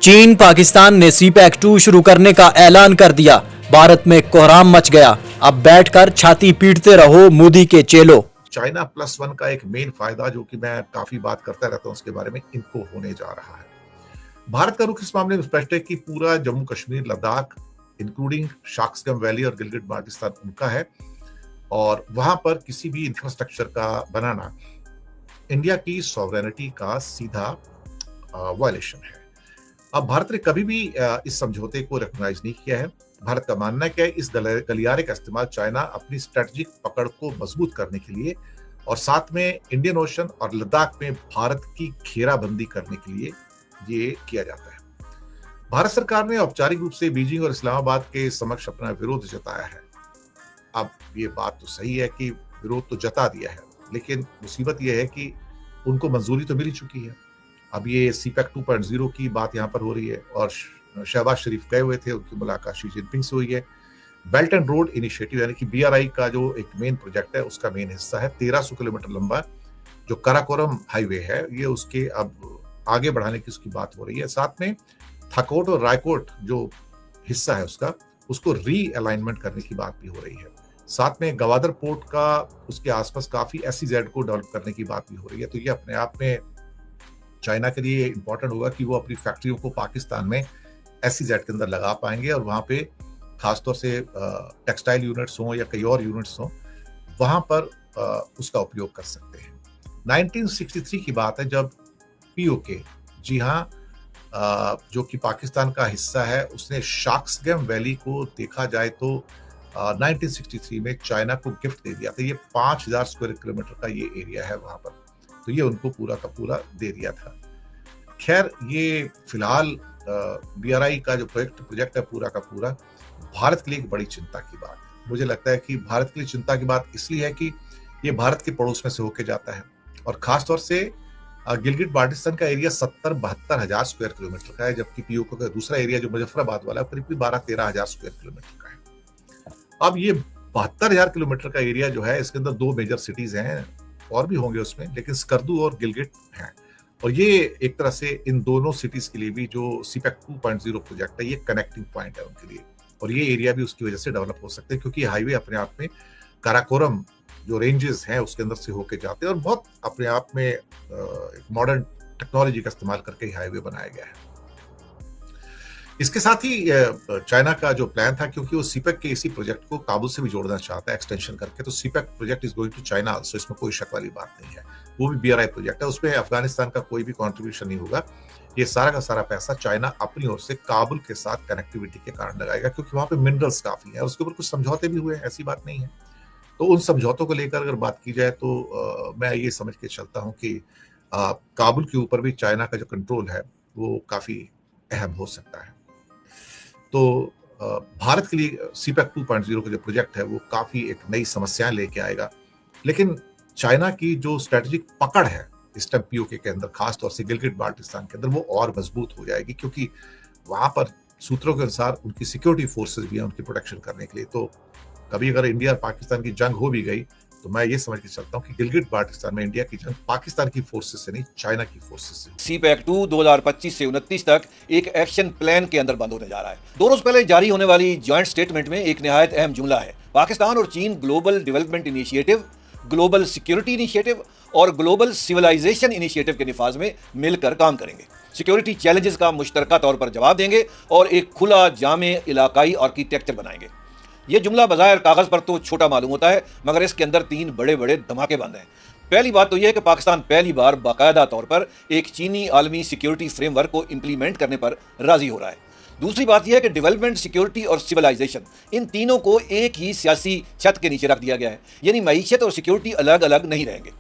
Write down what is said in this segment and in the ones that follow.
चीन पाकिस्तान ने सीपैक 2 शुरू करने का ऐलान कर दिया। भारत में कोहराम मच गया। अब बैठकर छाती पीटते रहो मोदी के चेलो। चाइना +1 का एक मेन फायदा जो कि मैं काफी बात करता रहता हूं उसके बारे में इनको होने जा रहा है। भारत का रुख इस मामले में स्पष्ट है कि पूरा जम्मू कश्मीर लद्दाख इंक्लूडिंग शाक्सगम वैली और गिलगिट बाल्टिस्तान उनका है और वहां पर किसी भी इंफ्रास्ट्रक्चर का बनाना इंडिया की सॉवरेनिटी का सीधा वायलेशन है। अब भारत ने कभी भी इस समझौते को रिकॉग्नाइज नहीं किया है। भारत का मानना है कि इस गलियारे का इस्तेमाल चाइना अपनी स्ट्रेटेजिक पकड़ को मजबूत करने के लिए और साथ में इंडियन ओशन और लद्दाख में भारत की घेराबंदी करने के लिए ये किया जाता है। भारत सरकार ने औपचारिक रूप से बीजिंग और इस्लामाबाद के समक्ष अपना विरोध जताया है। अब ये बात तो सही है कि विरोध तो जता दिया है, लेकिन मुसीबत यह है कि उनको मंजूरी तो मिल चुकी है। अब ये सीपैक 2.0 की बात यहाँ पर हो रही है और शहबाज शरीफ गए हुए थे, उनकी मुलाकात शी जिनपिंग से हुई है। बेल्ट एंड रोड इनिशिएटिव यानी कि BRI का जो एक मेन प्रोजेक्ट है उसका मेन हिस्सा है। 1300 किलोमीटर लंबा जो कराकोरम हाईवे है ये उसके अब आगे बढ़ाने की उसकी बात हो रही है। साथ में थकोट और रायकोट जो हिस्सा है उसको री अलाइनमेंट करने की बात भी हो रही है। साथ में गवादर पोर्ट का उसके आसपास काफी SEZ को डेवलप करने की बात भी हो रही है। तो ये अपने आप में चाइना के लिए इंपॉर्टेंट होगा कि वो अपनी फैक्ट्रियों को पाकिस्तान में SEZ के अंदर लगा पाएंगे और वहां पे खासतौर से टेक्सटाइल यूनिट्स हों या कई और यूनिट्स हों वहां पर उसका उपयोग कर सकते हैं। 1963 की बात है जब POK, जी हाँ, जो कि पाकिस्तान का हिस्सा है, उसने शाक्सगम वैली को देखा जाए तो 1963 में चाइना को गिफ्ट दे दिया था। ये 5000 स्क्वायर किलोमीटर का ये एरिया है वहां पर, तो ये उनको पूरा का पूरा दे दिया था। खैर ये फिलहाल BRI का जो प्रोजेक्ट है पूरा का पूरा भारत के लिए एक बड़ी चिंता की बात है। मुझे लगता है कि भारत के लिए चिंता की बात इसलिए है कि ये भारत के पड़ोस में से होके जाता है और खासतौर से गिलगिट बाल्टिस्तान का एरिया 70-72 हजार स्क्वायर किलोमीटर का है, जबकि POK का दूसरा एरिया जो मुजफ्फराबाद वाला है करीब 12-13 हजार स्क्वायर किलोमीटर का है। अब ये 72,000 किलोमीटर का एरिया जो है इसके अंदर 2 मेजर सिटीज हैं, और भी होंगे उसमें, लेकिन स्कर्दू और गिलगिट हैं। और ये एक तरह से इन दोनों सिटीज के लिए भी जो सीपैक 2.0 प्रोजेक्ट है ये कनेक्टिंग पॉइंट है उनके लिए, और ये एरिया भी उसकी वजह से डेवलप हो सकते हैं क्योंकि हाईवे अपने आप में काराकोरम जो रेंजेस हैं उसके अंदर से होके जाते हैं और बहुत अपने आप में एक मॉडर्न टेक्नोलॉजी का इस्तेमाल करके हाईवे बनाया गया है। इसके साथ ही चाइना का जो प्लान था, क्योंकि वो सीपैक के इसी प्रोजेक्ट को काबुल से भी जोड़ना चाहता है एक्सटेंशन करके, तो CPEC project is going to China also, इसमें कोई शक वाली बात नहीं है। वो भी BRI प्रोजेक्ट है, उसमें अफगानिस्तान का कोई भी कंट्रीब्यूशन नहीं होगा। ये सारा का सारा पैसा चाइना अपनी ओर से काबुल के साथ कनेक्टिविटी के कारण लगाएगा, क्योंकि वहां पे मिनरल्स काफी है, उसके ऊपर कुछ समझौते भी हुए हैं, ऐसी बात नहीं है। तो उन समझौतों को लेकर अगर बात की जाए तो मैं ये समझ के चलता हूँ कि काबुल के ऊपर भी चाइना का जो कंट्रोल है वो काफी अहम हो सकता है। तो भारत के लिए सीपैक 2.0 का जो प्रोजेक्ट है वो काफी एक नई समस्याएं लेके आएगा, लेकिन चाइना की जो स्ट्रेटेजिक पकड़ है इस टाइम POK के अंदर, खासतौर से गिलगिट बाल्टिस्तान के अंदर, वो और मजबूत हो जाएगी, क्योंकि वहां पर सूत्रों के अनुसार उनकी सिक्योरिटी फोर्सेस भी हैं उनकी प्रोटेक्शन करने के लिए। तो कभी अगर इंडिया और पाकिस्तान की जंग हो भी गई तो मैं ये समझ के चलता हूँ कि गिलगिट बाल्टिस्तान में इंडिया की जंग पाकिस्तान की फोर्सेस से नहीं, चाइना की फोर्सेस से। सीपैक 2 2025 से 29 तक एक एक्शन प्लान के अंदर बंद होने जा रहा है। 2 रोज पहले जारी होने वाली ज्वाइंट स्टेटमेंट में एक निहायत अहम जुमला है। पाकिस्तान और चीन global development initiative, global security initiative और ग्लोबल सिविलाइजेशन इनिशिएटिव के निफाज में मिलकर काम करेंगे। सिक्योरिटी चैलेंजेस का मुश्तरका तौर पर जवाब देंगे और एक खुला जामे इलाकाई आर्किटेक्चर बनाएंगे। यह जुमला बज़ाहिर कागज पर तो छोटा मालूम होता है, मगर इसके अंदर 3 बड़े बड़े धमाके बंद हैं। पहली बात तो यह है कि पाकिस्तान पहली बार बाकायदा तौर पर एक चीनी आलमी सिक्योरिटी फ्रेमवर्क को इंप्लीमेंट करने पर राजी हो रहा है। दूसरी बात यह है कि डेवलपमेंट, सिक्योरिटी और सिविलाइजेशन, इन तीनों को एक ही सियासी छत के नीचे रख दिया गया है, यानी मईशत और सिक्योरिटी अलग अलग नहीं रहेंगे।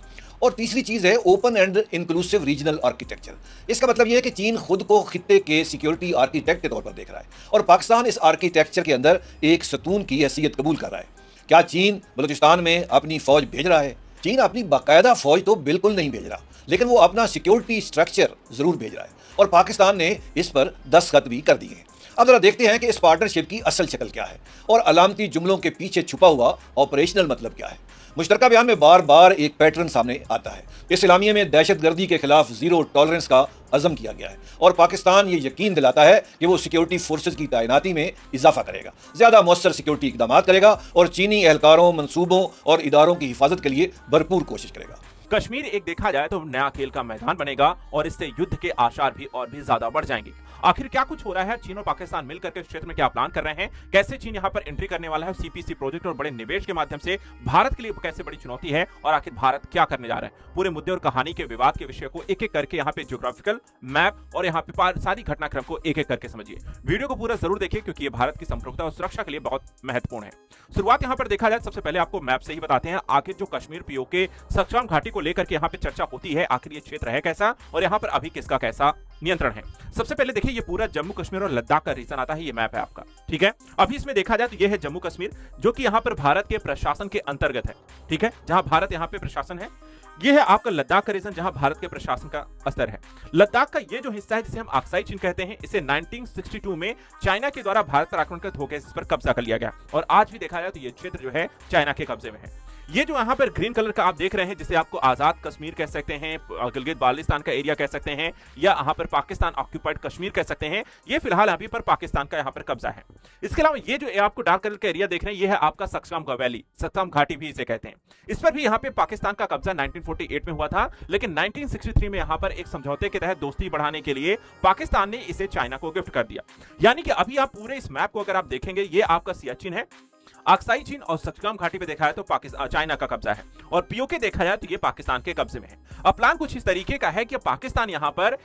और तीसरी चीज़ है open and inclusive regional architecture. इसका मतलब यह है कि चीन खुद को खित्ते के सिक्योरिटी आर्किटेक्ट के तौर पर देख रहा है और पाकिस्तान इस आर्किटेक्चर के अंदर एक सतून की हैसियत कबूल कर रहा है। क्या चीन बलूचिस्तान में अपनी फौज भेज रहा है? चीन अपनी बाकायदा फौज तो बिल्कुल नहीं भेज रहा, लेकिन वो अपना सिक्योरिटी स्ट्रक्चर जरूर भेज रहा है और पाकिस्तान ने इस पर दस्तखत भी कर दिए हैं। अब जरा देखते हैं कि इस पार्टनरशिप की असल शक्ल क्या है और अलामती जुमलों के पीछे छुपा हुआ ऑपरेशनल मतलब क्या है। मुश्तरका बयान में बार बार एक पैटर्न सामने आता है। इस इलामिये में दहशतगर्दी के खिलाफ जीरो टॉलरेंस का अज़म किया गया है और पाकिस्तान ये यकीन दिलाता है कि वो सिक्योरिटी फोर्सेज की तैनाती में इजाफा करेगा, ज्यादा मौसर सिक्योरिटी इकदाम करेगा और चीनी एहलकारों, मंसूबों और इदारों की हिफाजत के लिए भरपूर कोशिश करेगा। कश्मीर एक देखा जाए तो नया खेल का मैदान बनेगा और इससे युद्ध के आसार भी और भी ज्यादा बढ़ जाएंगे। आखिर क्या कुछ हो रहा है, चीन और पाकिस्तान मिलकर के क्षेत्र में क्या प्लान कर रहे हैं, कैसे चीन यहां पर एंट्री करने वाला है, सीपीसी प्रोजेक्ट और बड़े निवेश के माध्यम से भारत के लिए कैसे बड़ी चुनौती है और आखिर भारत क्या करने जा रहा है, पूरे मुद्दे और कहानी के विवाद के विषय को एक एक करके यहाँ पे ज्योग्राफिकल मैप और यहाँ पे सारी घटनाक्रम को एक एक करके समझिए। वीडियो को पूरा जरूर देखिए क्योंकि ये भारत की संप्रभुता और सुरक्षा के लिए बहुत महत्वपूर्ण है। शुरुआत यहाँ पर देखा जाए सबसे पहले आपको मैप से ही बताते हैं आखिर जो कश्मीर पीओके सक्षम घाटी को लेकर के यहाँ पे चर्चा होती है, आखिर ये क्षेत्र है कैसा और यहाँ पर अभी किसका कैसा नियंत्रण है। सबसे पहले देखिए ये पूरा जम्मू कश्मीर और लद्दाख का रीजन आता है, ये मैप है आपका, ठीक है। अभी इसमें देखा जाए तो ये है जम्मू कश्मीर जो कि यहाँ पर भारत के प्रशासन के अंतर्गत है, ठीक है, जहां भारत यहाँ पे प्रशासन है। ये है आपका लद्दाख का रीजन जहां भारत के प्रशासन का स्तर है। लद्दाख का ये जो हिस्सा है जिसे हम अक्साई चीन कहते हैं, इसे 1962 में चाइना के द्वारा भारत पर आक्रमण कर होकर इस पर कब्जा कर लिया गया और आज भी देखा जाए तो ये क्षेत्र जो है चाइना के कब्जे में है। ये जो यहाँ पर ग्रीन कलर का आप देख रहे हैं जिसे आपको आजाद कश्मीर कह सकते हैं, गिलगित बाल्टिस्तान का एरिया कह सकते हैं या यहाँ पर पाकिस्तान ऑक्यूपाइड कश्मीर कह सकते हैं, ये फिलहाल अभी पर पाकिस्तान का यहाँ पर कब्जा है। इसके अलावा ये जो आपको डार्क कलर का एरिया देख रहे हैं ये है आपका सक्सम वैली, सक्सम घाटी भी इसे कहते हैं। इस पर भी यहाँ पे पाकिस्तान का कब्जा 1948 में हुआ था, लेकिन 1963 में यहाँ पर एक समझौते के तहत दोस्ती बढ़ाने के लिए पाकिस्तान ने इसे चाइना को गिफ्ट कर दिया। यानी कि अभी आप पूरे इस मैप को अगर आप देखेंगे ये आपका सियाचिन है, अक्साई चीन और सक्सम घाटी पे देखा है तो पाकिस्तान चाइना का कब्जा है और पीओके देखा जाए तो ये पाकिस्तान के कब्जे में है। अब प्लान कुछ इस तरीके का है कि पाकिस्तान यहां पर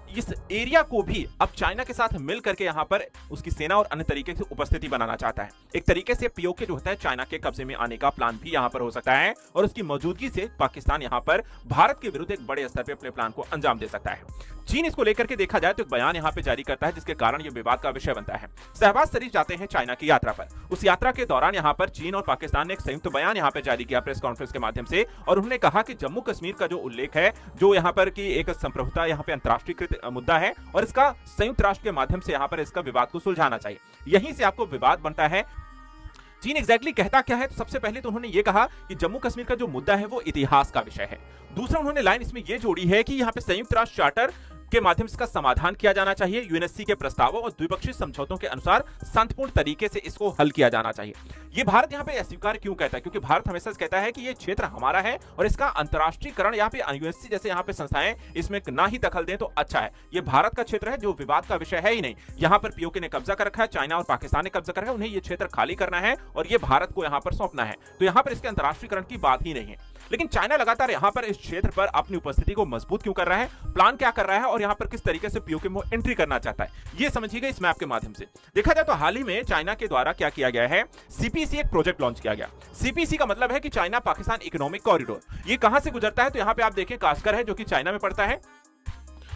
इस एरिया को भी अब चाइना के साथ मिल करके यहां पर उसकी सेना और अन्य तरीके से उपस्थिति बनाना चाहता है। एक तरीके से पीओके जो होता है चाइना के कब्जे में आने का प्लान भी यहां पर हो सकता है और उसकी मौजूदगी से पाकिस्तान यहां पर भारत के विरुद्ध एक बड़े स्तर पर अपने प्लान को अंजाम दे सकता है। चीन इसको लेकर के देखा जाए तो एक बयान यहां पे जारी करता है जिसके कारण यह विवाद का विषय बनता है। शहबाज शरीफ जाते हैं चाइना की यात्रा पर, उस यात्रा के दौरान यहां पर चीन और पाकिस्तान ने एक संयुक्त बयान यहां पे जारी किया प्रेस कॉन्फ्रेंस के माध्यम से और उन्होंने कहा कि जम्मू कश्मीर का जो उल्लेख है, जो यहां पर की एक संप्रभुता यहां पे अंतरराष्ट्रीयकृत मुद्दा है और इसका संयुक्त राष्ट्र के माध्यम से यहां पर इसका विवाद को सुलझाना चाहिए। यहीं से आपको विवाद बनता है। चीन एग्जैक्टली कहता क्या है, तो सबसे पहले तो उन्होंने ये कहा कि जम्मू कश्मीर का जो मुद्दा है वो इतिहास का विषय है। दूसरा उन्होंने लाइन इसमें ये जोड़ी है कि यहाँ पे संयुक्त राष्ट्र चार्टर के माध्यम से इसका समाधान किया जाना चाहिए, यूएनएससी के प्रस्तावों और द्विपक्षीय समझौतों के अनुसार शांतिपूर्ण तरीके से इसको हल किया जाना चाहिए। ये भारत यहाँ पे अस्वीकार क्यों कहता है, क्योंकि भारत हमेशा कहता है कि ये क्षेत्र हमारा है और इसका अंतर्राष्ट्रीयकरण यहाँ पे यूएनएससी जैसे यहाँ पे संस्थाएं इसमें ना ही दखल दें तो अच्छा है। ये भारत का क्षेत्र है, जो विवाद का विषय है ही नहीं। यहाँ पर पीओके ने कब्जा कर रखा है, चाइना और पाकिस्तान ने कब्जा कर रखा है, उन्हें ये क्षेत्र खाली करना है और ये भारत को यहाँ पर सौंपना है, तो यहाँ पर इसके अंतर्राष्ट्रीयकरण की बात ही नहीं है। लेकिन चाइना लगातार यहाँ पर इस क्षेत्र पर अपनी उपस्थिति को मजबूत क्यों कर रहा है, प्लान क्या कर रहा है और यहाँ पर किस तरीके से पीओके में एंट्री करना चाहता है, ये समझिएगा इस मैप के माध्यम से। देखा जाए तो हाल ही में चाइना के द्वारा क्या किया गया है, सीपीसी एक प्रोजेक्ट लॉन्च किया गया। सीपीसी का मतलब है कि चाइना पाकिस्तान इकोनॉमिक कॉरिडोर। ये कहां से गुजरता है, तो यहाँ पे आप देखें कास्कर है जो कि चाइना में पड़ता है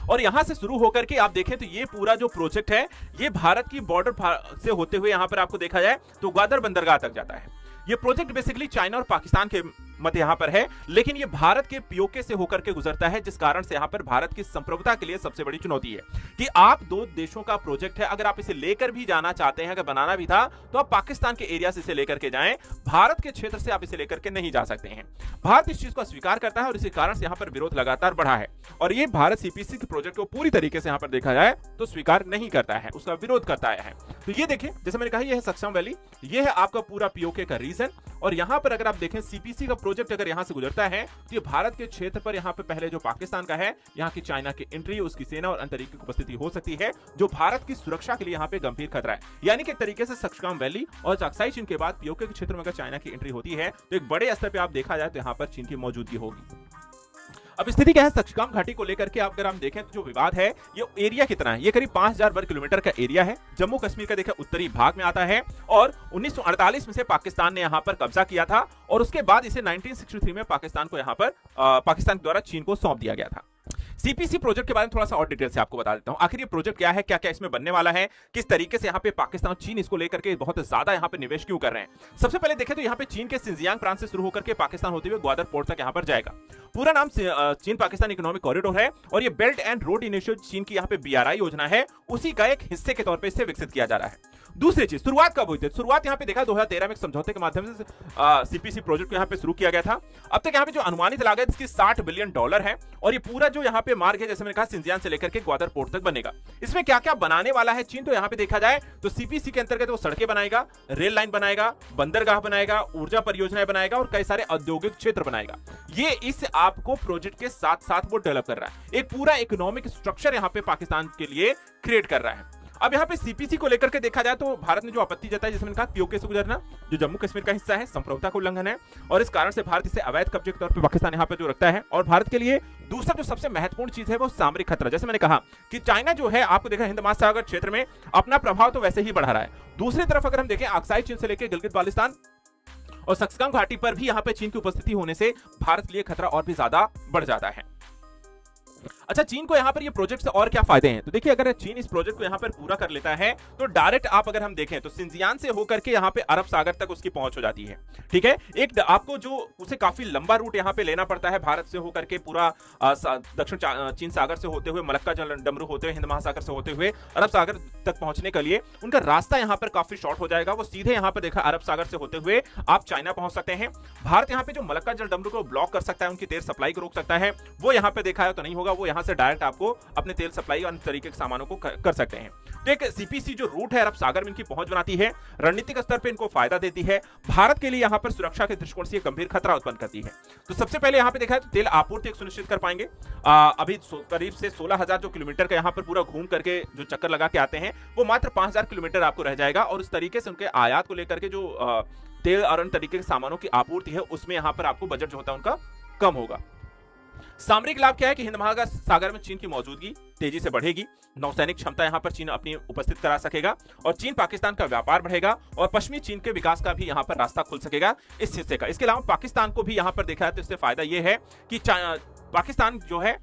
और यहां से शुरू होकर के आप देखें तो ये पूरा जो प्रोजेक्ट है ये भारत की बॉर्डर से होते हुए यहां पर आपको देखा जाए तो ग्वादर बंदरगाह तक जाता है। ये प्रोजेक्ट बेसिकली चाइना और पाकिस्तान के मध्य यहां पर है, लेकिन ये भारत के पीओके से होकर के गुजरता है, जिस कारण से यहां पर भारत की संप्रभुता के लिए सबसे बड़ी चुनौती है कि आप दो देशों का प्रोजेक्ट है, अगर आप इसे लेकर भी जाना चाहते हैं, अगर बनाना भी था तो आप पाकिस्तान के एरिया से इसे लेकर के जाएं, भारत के क्षेत्र से आप इसे लेकर के नहीं जा सकते हैं। भारत इस चीज को स्वीकार करता है और इसी कारण से यहां पर विरोध लगातार बढ़ा है और ये भारत सीपीसी के प्रोजेक्ट को पूरी तरीके से यहां पर देखा जाए तो स्वीकार नहीं करता है, उसका विरोध करता है। तो ये देखें, जैसे मैंने कहा, ये है सक्सम वैली, ये है आपका पूरा पीओके का रीजन और यहां पर अगर आप देखें सीपीसी का प्रोजेक्ट अगर यहां से गुजरता है तो ये भारत के क्षेत्र पर यहाँ पे पहले जो पाकिस्तान का है, यहाँ की चाइना की एंट्री, उसकी सेना और अन्य तरीके की उपस्थिति हो सकती है, जो भारत की सुरक्षा के लिए यहाँ पे गंभीर खतरा है। यानी कि एक तरीके से सक्सम वैली और अक्साई चीन के बाद पीओके के क्षेत्र में अगर चाइना की एंट्री होती है तो एक बड़े स्तर पर आप देखा जाए तो यहाँ पर चीन की मौजूदगी होगी। अब स्थिति क्या है सक्सम घाटी को लेकर के अगर हम देखें तो जो विवाद है ये एरिया कितना है, ये करीब 5000 वर्ग किलोमीटर का एरिया है। जम्मू कश्मीर का देखें उत्तरी भाग में आता है और 1948 में से पाकिस्तान ने यहाँ पर कब्जा किया था और उसके बाद इसे 1963 में पाकिस्तान को यहाँ पर पाकिस्तान द्वारा चीन को सौंप दिया गया था। सीपीसी प्रोजेक्ट के बारे में थोड़ा सा और डिटेल से आपको बता देता हूं। आखिर ये प्रोजेक्ट क्या है, क्या क्या इसमें बनने वाला है, किस तरीके से यहाँ पे पाकिस्तान और चीन इसको लेकर के बहुत ज्यादा यहाँ पे निवेश क्यों कर रहे हैं। सबसे पहले देखें तो यहाँ पे चीन के सिंजियांग प्रांत से शुरू होकर के पाकिस्तान होते हुए ग्वादर पोर्ट तक यहाँ पर जाएगा। पूरा नाम चीन पाकिस्तान इकोनॉमिक कॉरिडोर है और ये बेल्ट एंड रोड इनिशिएटिव चीन की यहाँ पे बीआरआई योजना है, उसी का एक हिस्से के तौर पर इसे विकसित किया जा रहा है। दूसरी चीज, शुरुआत कब हुई थी? शुरुआत यहाँ पे देखा 2013 में एक समझौते के माध्यम से सीपीसी प्रोजेक्ट को यहाँ पे शुरू किया गया था। अब तक यहाँ पे जो अनुमानित लागत इसकी $60 बिलियन है और ये पूरा जो यहाँ पे मार्ग है, जैसे मैंने कहा, सिंजियान से लेकर के ग्वादर पोर्ट तक बनेगा। इसमें क्या क्या बनाने वाला है चीन, तो यहाँ पे देखा जाए तो सीपीसी के अंतर्गत वो सड़कें बनाएगा, रेल लाइन बनाएगा, बंदरगाह बनाएगा, ऊर्जा परियोजनाएं बनाएगा और कई सारे औद्योगिक क्षेत्र बनाएगा। ये इस आपको प्रोजेक्ट के साथ साथ वो डेवलप कर रहा है, एक पूरा इकोनॉमिक स्ट्रक्चर यहाँ पे पाकिस्तान के लिए क्रिएट कर रहा है। अब यहाँ पे सीपीसी को लेकर के देखा जाए तो भारत ने जो आपत्ति जताई, जिसमें कहा पीओके से गुजरना जो जम्मू कश्मीर का हिस्सा है, संप्रभुता का उल्लंघन है और इस कारण से भारत इसे अवैध कब्जे के तौर पे पाकिस्तान यहाँ पे जो रखता है। और भारत के लिए दूसरा जो सबसे महत्वपूर्ण चीज है वो सामरिक खतरा। जैसे मैंने कहा कि चाइना जो है, आपको देखा हिंद महासागर क्षेत्र में अपना प्रभाव तो वैसे ही बढ़ा रहा है। दूसरी तरफ अगर हम देखें, अक्साई चीन से लेकर गिलगित बाल्टिस्तान और सक्सकाम घाटी पर भी यहाँ पे चीन की उपस्थिति होने से भारत के लिए खतरा और भी ज्यादा बढ़ जाता है। अच्छा, चीन को यहाँ पर ये प्रोजेक्ट से और क्या फायदे हैं? तो देखिए, अगर चीन इस प्रोजेक्ट को यहाँ पर पूरा कर लेता है तो डायरेक्ट आप अगर हम देखें तो सिंजियान से होकर के यहाँ पे अरब सागर तक उसकी पहुंच हो जाती है। ठीक है, एक आपको जो उसे काफी लंबा रूट यहाँ पे लेना पड़ता है भारत से होकर के, पूरा दक्षिण चीन सागर से होते हुए, मलक्का डमरू होते हुए, हिंद महासागर से होते हुए अरब सागर तक पहुंचने के लिए उनका रास्ता यहाँ पर काफी शॉर्ट हो जाएगा। वो सीधे यहाँ पर देखा अरब सागर से होते हुए आप चाइना पहुंच सकते हैं। भारत यहाँ पे जो मलक्का जल डमरू को ब्लॉक कर सकता है, उनकी तेल सप्लाई को रोक सकता है, वो यहाँ पे देखा है तो नहीं होगा। वो यहाँ से डायरेक्ट आपको अपने तेल सप्लाई और तरीके के सामानों को कर सकते हैं। तो एक सीपीसी जो रूट है अरब सागर में इनकी पहुंच बनाती है, रणनीतिक स्तर पे इनको फायदा देती है। भारत के लिए यहां पर सुरक्षा के दृष्टिकोण से गंभीर खतरा उत्पन्न करती है। तो सबसे पहले यहां पे देखा है तो तेल आपूर्ति एक सुनिश्चित कर पाएंगे। अभी करीब से 16,000 जो किलोमीटर का यहां पर पूरा घूम करके जो चक्कर लगा के आते हैं, वो मात्र 5,000 किलोमीटर आपको रह जाएगा। और इस तरीके से उनके आयात को लेकर के जो तेल और अन्य तरीके के सामानों की आपूर्ति है, उसमें यहां पर आपको बजट जो होता है उनका कम होगा। सामरिक लाभ क्या है कि हिंद महासागर में चीन की मौजूदगी तेजी से बढ़ेगी, नौसैनिक क्षमता यहां पर चीन अपनी उपस्थित करा सकेगा और चीन पाकिस्तान का व्यापार बढ़ेगा और पश्चिमी चीन के विकास का भी यहां पर रास्ता खुल सकेगा इस हिस्से का। इसके अलावा पाकिस्तान को भी यहां पर देखा है तो इससे फायदा यह है कि पाकिस्तान जो है,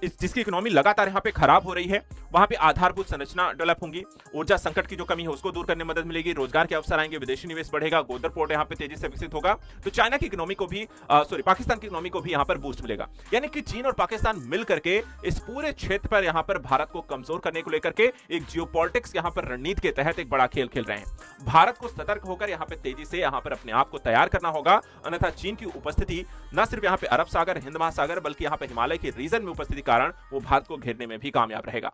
जिसकी इकोनॉमी लगातार यहाँ पे खराब हो रही है, वहां पे आधारभूत संरचना डेवलप होंगी, ऊर्जा संकट की जो कमी है उसको दूर करने में मदद मिलेगी, रोजगार के अवसर आएंगे, विदेशी निवेश बढ़ेगा, गोदर पोर्ट यहाँ पे तेजी से विकसित होगा। तो चाइना की इकोनॉमी को भी पाकिस्तान की इकोनॉमी को भी यहाँ पर बूस्ट मिलेगा। यानी कि चीन और पाकिस्तान मिल करके इस पूरे क्षेत्र पर यहाँ पर भारत को कमजोर करने को लेकर के एक जियोपॉलिटिक्स यहाँ पर रणनीति के तहत एक बड़ा खेल खेल रहे हैं। भारत को सतर्क होकर यहाँ पे तेजी से यहाँ पर अपने आप को तैयार करना होगा, अन्यथा चीन की उपस्थिति न सिर्फ यहाँ पे अरब सागर, हिंद महासागर, बल्कि यहाँ पे हिमालय के रीजन में उपस्थिति कारण वो भारत को घेरने में भी कामयाब रहेगा।